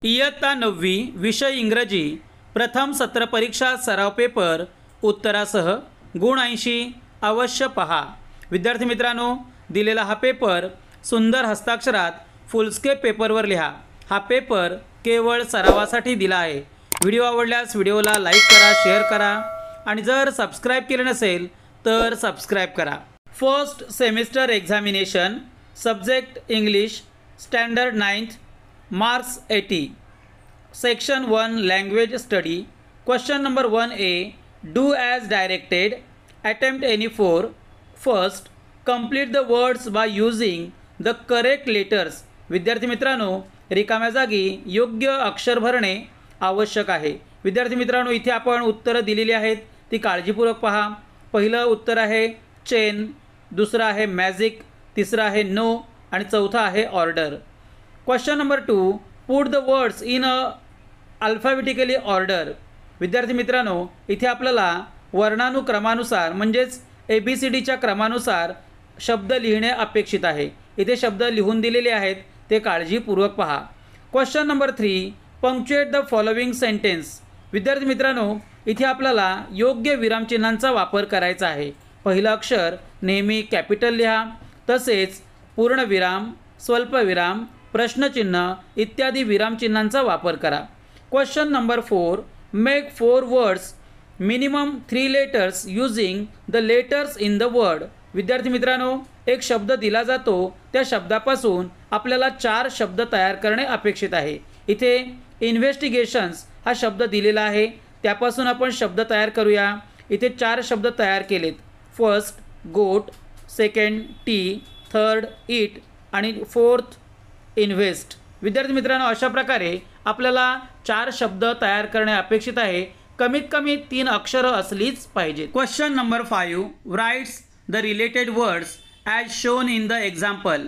इयत्ता 9वी विषय इंग्रजी प्रथम सत्र परीक्षा सराव पेपर उत्तरासह गुण 80 अवश्य पहा। विद्यार्थी मित्रांनो, दिलेला हा पेपर सुंदर हस्ताक्षरात फुलस्केप पेपरवर लिहा। हा पेपर केवळ सरावासाठी दिला आहे। व्हिडिओ आवडल्यास व्हिडिओला लाईक करा, शेअर करा आणि जर सबस्क्राईब केले नसेल तर सबस्क्राईब करा। First semester examination subject English standard 9th marks 80 section 1 language study question number 1A do as directed attempt any 4 first complete the words by using the correct letters. विद्यार्थी मित्रांनो, रिकाम्या जागी योग्य अक्षर भरणे आवश्यक आहे। विद्यार्थी मित्रांनो, इथे आपण उत्तरं दिलेली आहेत ती काळजीपूर्वक पहा। पहिलं उत्तर आहे चेन, दुसरं आहे मॅजिक, तिसरं आहे नो आणि चौथा आहे order. Question number 2 put the words in a alphabetically order. विद्यार्थी मित्रांनो, इथे आपल्याला वर्णानुक्रमानुसार म्हणजेच ABCDच्या क्रमानुसार शब्द लिहिणे अपेक्षित आहे। इथे शब्द लिहून दिलेले आहेत ते काळजीपूर्वक पहा। Question number 3 punctuate the following sentence. विद्यार्थी मित्रांनो, इथे आपल्याला योग्य विरामचिन्हांचा वापर करायचा आहे। पहिलं अक्षर नेहमी कॅपिटल लिहा, तसेच पूर्णविराम, स्वल्पविराम, प्रश्नचिन्ह इत्यादी विरामचिन्हांचा वापर करा। Question number 4 make 4 words minimum 3 letters using the letters in the word. विद्यार्थी मित्रांनो, एक शब्द दिला जातो, त्या शब्दापासून आपल्याला 4 शब्द तयार करणे अपेक्षित आहे। इथे इन्व्हेस्टिगेशन्स हा शब्द दिलेला आहे, त्यापासून आपण शब्द तयार करूया। इथे 4 शब्द तयार केलेत, फर्स्ट गोट, सेकंड टी, थर्ड इट आणि फोर्थ इन्व्हेस्ट। विद्यार्थी मित्रांनो, अशा प्रकारे आपल्याला 4 शब्द तयार करणे अपेक्षित आहे। कमीत कमी 3 अक्षरं असलीच पाहिजेत। Question number 5 rights the related words as shown in the example.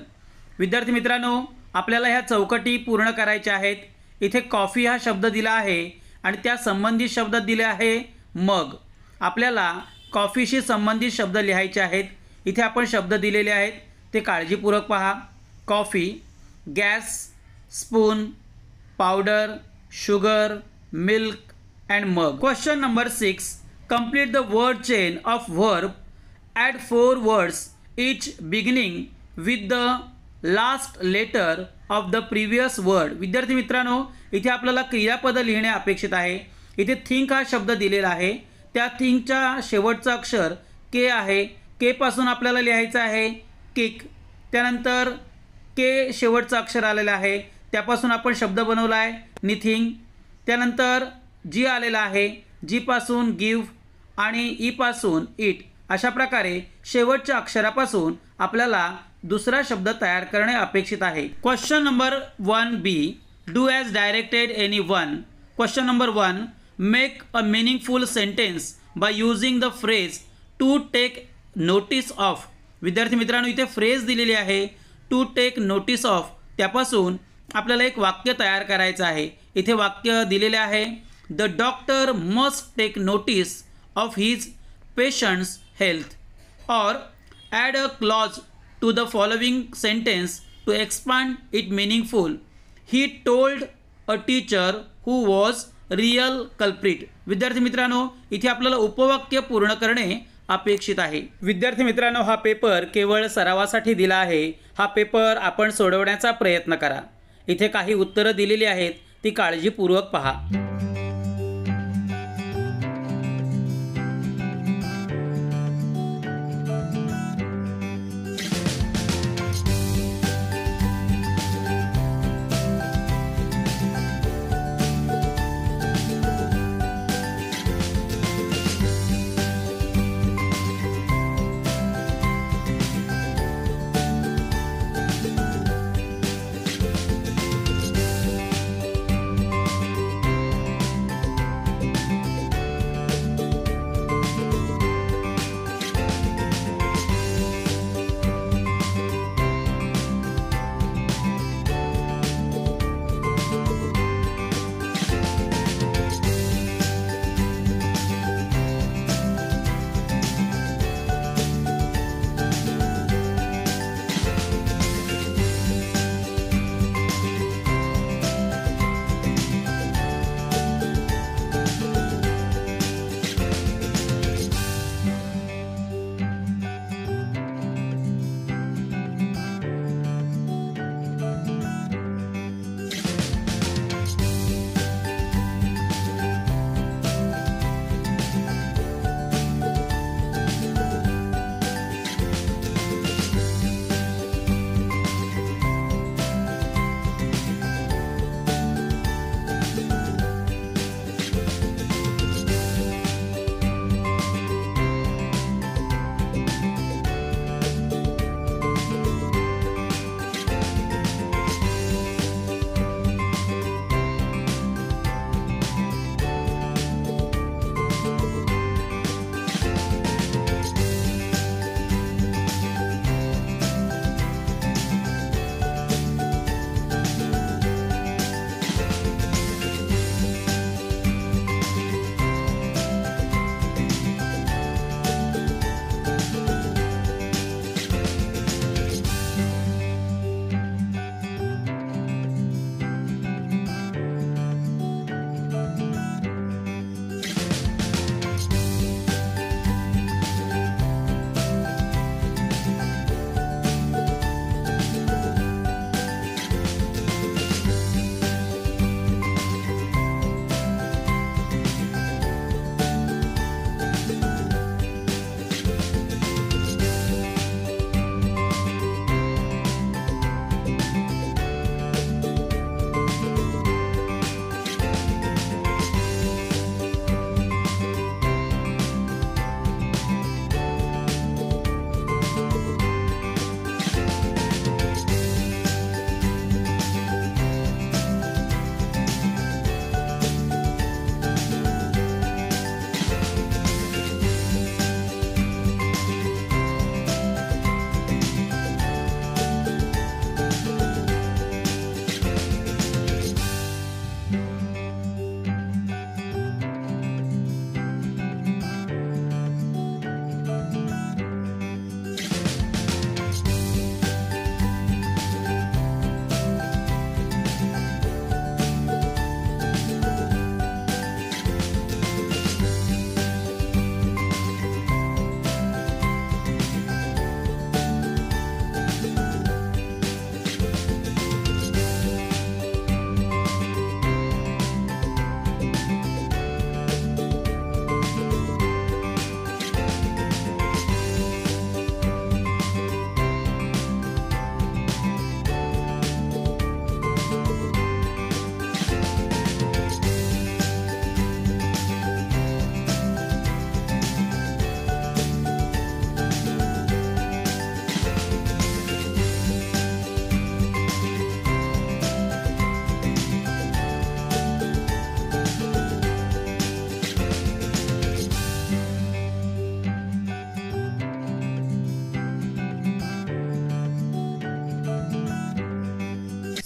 विद्यार्थी मित्रांनो, आपल्याला ह्या चौकटी पूर्ण करायच्या आहेत। इथे कॉफी हा शब्द दिला आहे आणि त्या संबंधित शब्दात दिले आहे मग। आपल्याला कॉफीशी संबंधित शब्द लिहायचे आहेत। इथे आपण शब्द दिलेले आहेत ते काळजीपूर्वक पहा। Coffee, gas, spoon, powder, sugar, milk and mug. Question number 6 complete the word chain of verb add 4 words each beginning with the last letter of the previous word. विद्यार्थी मित्रांनो, इथे आपल्याला क्रियापद लिहिणे अपेक्षित आहे। इथे थिंक हा शब्द दिलेला आहे, त्या थिंकच्या शेवटचं अक्षर के आहे। के पासून आपल्याला लिहायचं आहे किक, त्यानंतर के शेवटचं अक्षर आलेलं आहे, त्यापासून आपण शब्द बनवला आहे निथिंग। त्यानंतर जी आलेला आहे, जी पासून गिव्ह आणि ई पासून इट। अशा प्रकारे शेवटच्या अक्षरापासून आपल्याला दुसरा शब्द तयार करणे अपेक्षित आहे। Question number 1B do as directed any one. Question number 1 make a meaningful sentence by using the phrase to take notice of. विद्यार्थी मित्रांनो, इथे फ्रेज दिलेली आहे टू टेक नोटीस ऑफ, त्यापासून आपल्याला एक वाक्य तयार करायचं आहे। इथे वाक्य दिलेले आहे the doctor must take notice of his patients health. और add a clause to the following sentence to expand it meaningful. He told a teacher who was real culprit. विद्यार्थी मित्रांनो, इथे आपल्याला उपवाक्य पूर्ण करणे अपेक्षित आहे। विद्यार्थी मित्रांनो, हा पेपर केवळ सरावासाठी दिला आहे। हा पेपर आपण सोडवण्याचा प्रयत्न करा। इथे काही उत्तरं दिलेली आहेत ती काळजीपूर्वक पहा।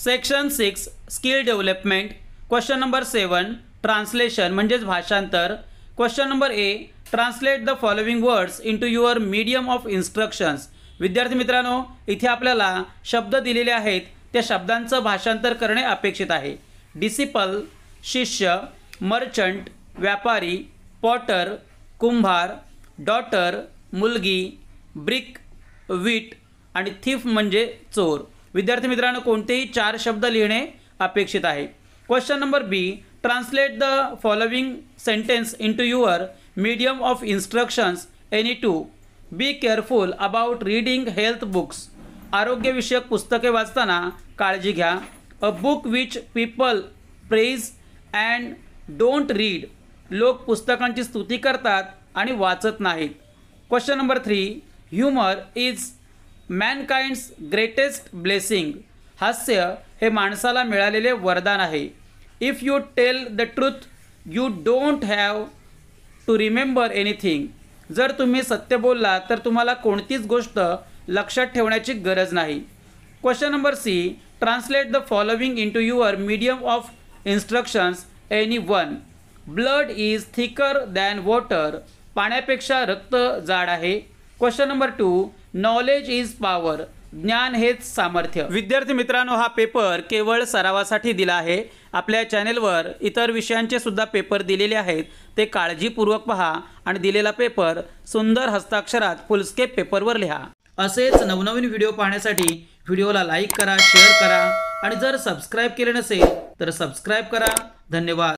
Section 6 skill development. Question number 7 translation म्हणजेच भाषांतर. Question number A translate the following words into your medium of instructions. विद्यार्थी मित्रांनो, इथे आपल्याला शब्द दिलेले आहेत, त्या शब्दांचं भाषांतर करणे अपेक्षित आहे. डिसिपल शिष्य, मर्चंट व्यापारी, पॉटर कुंभार, डॉटर मुलगी, ब्रिक वीट आणि थीफ म्हणजे चोर. विद्यार्थी मित्रांनो, कोणतेही 4 शब्द लिहिणे अपेक्षित आहे. Question number B translate the following sentence into your medium of instructions any two. Be careful about reading health books. आरोग्यविषयक पुस्तके वाचताना काळजी घ्या. A book which people praise and don't read. लोक पुस्तकांची स्तुती करतात आणि वाचत नाहीत. Question number 3 humour is mankind's greatest blessing. हास्य हे माणसाला मिळालेले वरदान आहे. If you tell the truth you don't have to remember anything. जर तुम्ही सत्य बोलला तर तुम्हाला कोणतीच गोष्ट लक्षात ठेवण्याची गरज नाही. Question number C translate the following into your medium of instructions any one. Blood is thicker than water. पाण्यापेक्षा रक्त जाड आहे. Question number 2 knowledge is power. ज्ञान हेच सामर्थ्य. विद्यार्थी मित्रांनो, हा पेपर केवळ सरावासाठी दिला आहे. आपल्या चॅनेलवर इतर विषयांचे सुद्धा पेपर दिलेले आहेत, ते काळजीपूर्वक पहा आणि दिलेला पेपर सुंदर हस्ताक्षरात फुलस्केप पेपरवर लिहा. असेच नवनवीन व्हिडिओ पाहण्यासाठी व्हिडिओला लाईक करा, शेअर करा आणि जर सबस्क्राईब केले नसेल तर सबस्क्राईब करा. धन्यवाद.